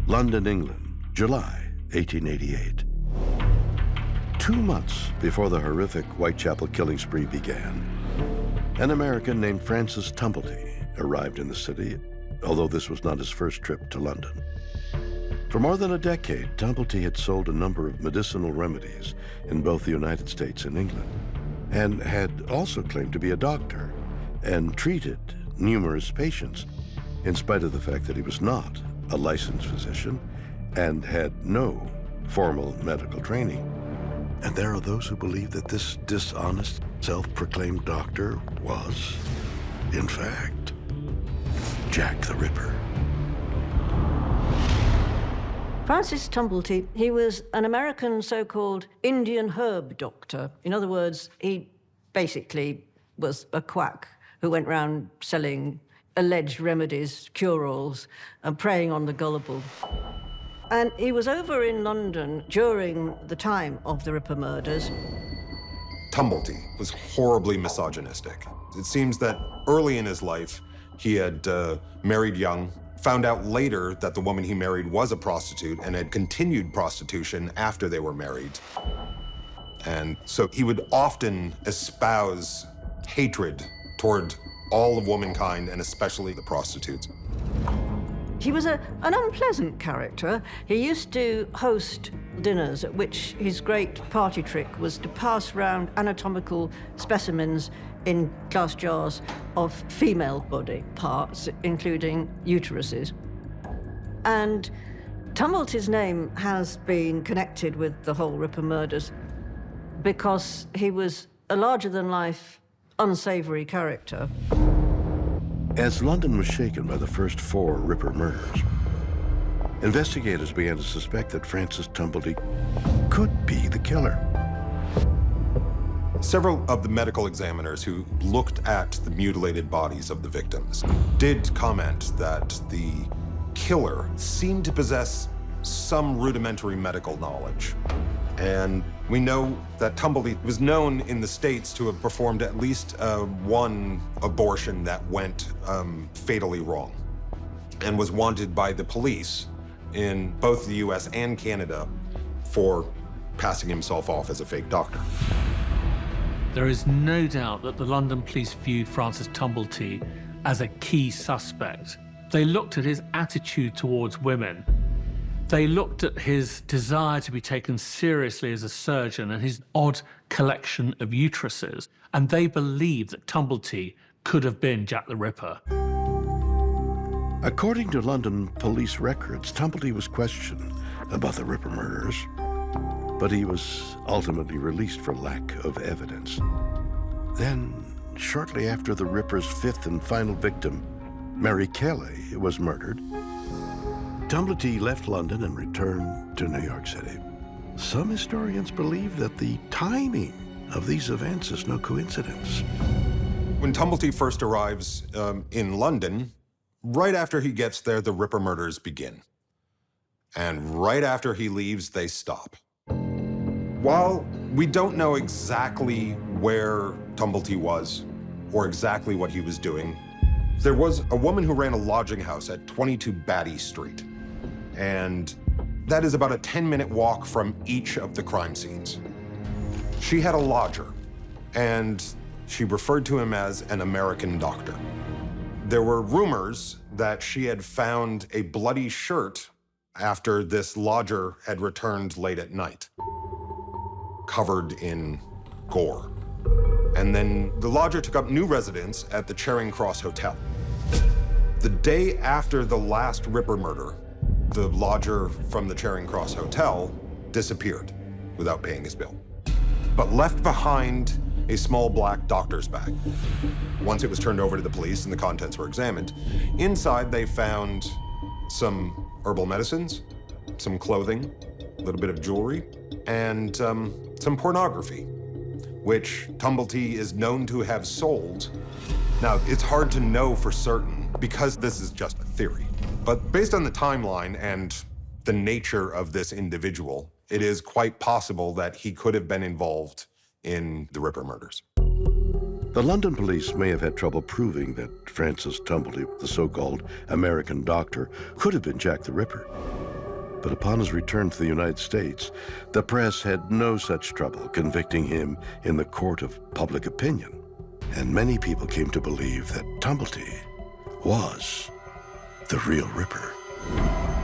London, England, July 1888. 2 months before the horrific Whitechapel killing spree began, an American named Francis Tumblety arrived in the city, although this was not his first trip to London. For more than a decade, Tumblety had sold a number of medicinal remedies in both the United States and England, and had also claimed to be a doctor and treated numerous patients, in spite of the fact that he was not a licensed physician and had no formal medical training. And there are those who believe that this dishonest, self-proclaimed doctor was, in fact, Jack the Ripper. Francis Tumblety, he was an American so-called Indian herb doctor. In other words, he basically was a quack who went around selling alleged remedies, cure-alls, and preying on the gullible. And he was over in London during the time of the Ripper murders. Tumblety was horribly misogynistic. It seems that early in his life, he had married young, found out later that the woman he married was a prostitute and had continued prostitution after they were married. And so he would often espouse hatred toward all of womankind, and especially the prostitutes. He was an unpleasant character. He used to host dinners at which his great party trick was to pass round anatomical specimens in glass jars of female body parts, including uteruses. And Tumblety's name has been connected with the whole Ripper murders because he was a larger-than-life, unsavory character. As London was shaken by the first 4 Ripper murders, investigators began to suspect that Francis Tumblety could be the killer. Several of the medical examiners who looked at the mutilated bodies of the victims did comment that the killer seemed to possess some rudimentary medical knowledge. And we know that Tumblety was known in the States to have performed at least one abortion that went fatally wrong, and was wanted by the police in both the US and Canada for passing himself off as a fake doctor. There is no doubt that the London police viewed Francis Tumblety as a key suspect. They looked at his attitude towards women. They looked at his desire to be taken seriously as a surgeon and his odd collection of uteruses, and they believed that Tumblety could have been Jack the Ripper. According to London police records, Tumblety was questioned about the Ripper murders, but he was ultimately released for lack of evidence. Then, shortly after the Ripper's 5th and final victim, Mary Kelly, was murdered, Tumblety left London and returned to New York City. Some historians believe that the timing of these events is no coincidence. When Tumblety first arrives in London, right after he gets there, the Ripper murders begin. And right after he leaves, they stop. While we don't know exactly where Tumblety was or exactly what he was doing, there was a woman who ran a lodging house at 22 Batty Street. And that is about a 10-minute walk from each of the crime scenes. She had a lodger, and she referred to him as an American doctor. There were rumors that she had found a bloody shirt after this lodger had returned late at night, covered in gore. And then the lodger took up new residence at the Charing Cross Hotel. The day after the last Ripper murder, the lodger from the Charing Cross Hotel disappeared without paying his bill, but left behind a small black doctor's bag. Once it was turned over to the police and the contents were examined, inside they found some herbal medicines, some clothing, a little bit of jewelry, and some pornography, which Tumblety is known to have sold. Now, it's hard to know for certain because this is just a theory. But based on the timeline and the nature of this individual, it is quite possible that he could have been involved in the Ripper murders. The London police may have had trouble proving that Francis Tumblety, the so-called American doctor, could have been Jack the Ripper. But upon his return to the United States, the press had no such trouble convicting him in the court of public opinion. And many people came to believe that Tumblety was the real Ripper.